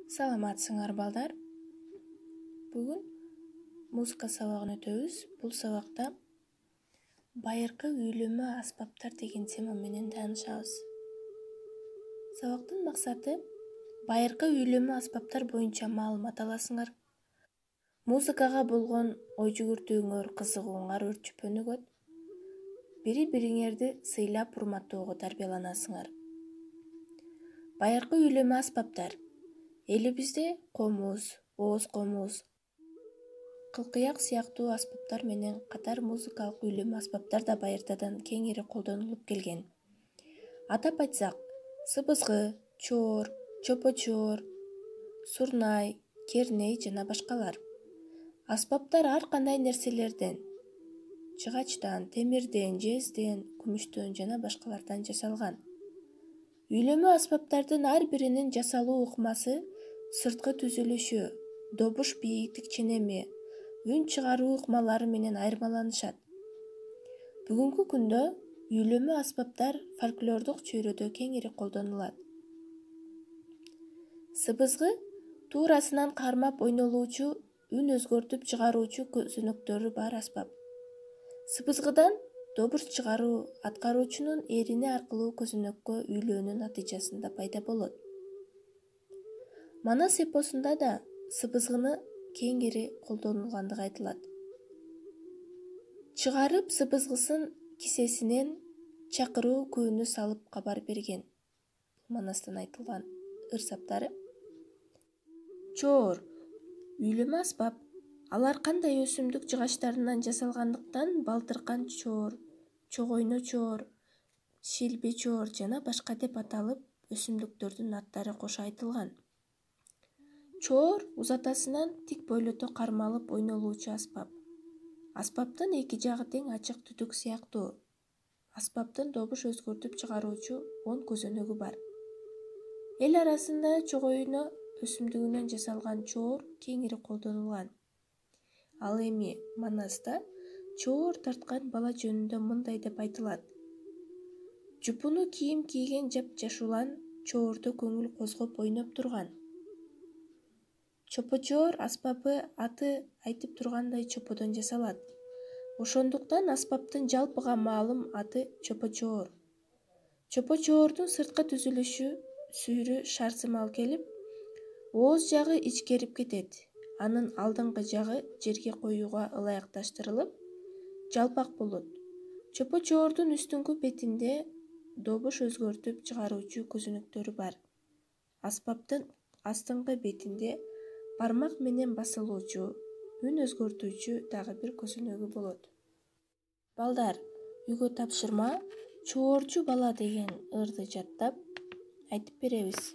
Саламатсыңар балдар. Бүгүн музыка сабагын өтөбүз. Бул сабакта байыркы үйлөмө аспаптар деген тема менен таанышабыз. Сабактын максаты байыркы үйлөмө аспаптар боюнча маалымат аласыңар. Музыкага болгон ой жүгүртүүңөр, кызыгууңар өрчүп өнүгөт. Бири-бириңерди сыйлап, урматтоого тарбияланасыңар. Байыркы үйлөмө аспаптар элибизде комуз, ооз комуз, кылкыяк сыяктуу аспаптар менен катар музыкалык үйлөмө аспаптар да байыртадан кеңири колдонулуп келген. Атап айтсак, сыбызгы, чоор, чопочоор, сурнай, керней жана башкалар. Аспаптар ар кандай нерселерден, жыгачтан, темирден, жезден, күмүштөн жана башкалардан жасалган. Үйлөмө аспаптардын ар биринин жасалуу ыкмасы, сырткы түзүлүшү, добуш бийиктик ченеми, үн чыгаруу ыкмалары менен айырмаланышат. Бүгүнкү күндө үйлөмө аспаптар фольклордук чөйрөдө кеңири колдонулат. Сыбызгы туурасынан кармап ойнолуучу, үн өзгөртүп чыгаруучу көзөнөктөрү бар аспап. Сыбызгыдан добуш чыгаруу аткаруучунун эрине аркылуу көзөнөккө үйлөөнүн натыйжасында пайда болот. Манас эпосунда да сыбызгыны кеңири колдонулгандыгы айтылат. Чыгарып сыбызгысын кисесинен чакыруу күнү салып кабар берген. Манастан айтылган ырсаптары. Чоор үйлөмө аспап. Алар кандай өсүмдүк жыгачтарынан жасалгандыктан балтыркан чоор, чогойно чоор, шилби чоор жана башка деп аталып, өсүмдүктөрдүн аттары кошо айтылган. Чоор узатасынан тик бойлото кармалып ойнолуучу аспап. Аспаптын эки жагы тең ачык түтүк сыяктуу. Аспаптын добуш өзгөртүп чыгаруучу 10 көзөнөгү бар. Эл арасында чогойно өсүмдүгүнөн жасалган чоор кеңири колдонулган. Ал эми Манаста чоор тарткан бала жөнүндө мындай деп айтылат. Жупуну кийим кийген жап-жашулан чоордо көңүл козгоп ойноп турган. Чопочоор аспабы аты айтып тургандай чоподон жасалат. Ошондуктан аспаптын жалпыга маалым аты чопочоор. Чопочоордун сырткы түзүлүшү сүйрү шарсымал келип, ооз жагы ичкерип кетет. Анын алдыңкы жагы жерге коюуга ылайыкташтырылып, жалпак болот. Чопочоордун үстүңкү бетинде добуш өзгөртүп чыгаруучу көзөнөктөрү бар. Аспаптын астыңкы бетинде бармак менен басылуучу, үн өзгөртүүчү дагы бир көзөнөгү болот. Балдар, үйгө тапшырма чоорчу бала деген ырды жаттап айтып беребиз.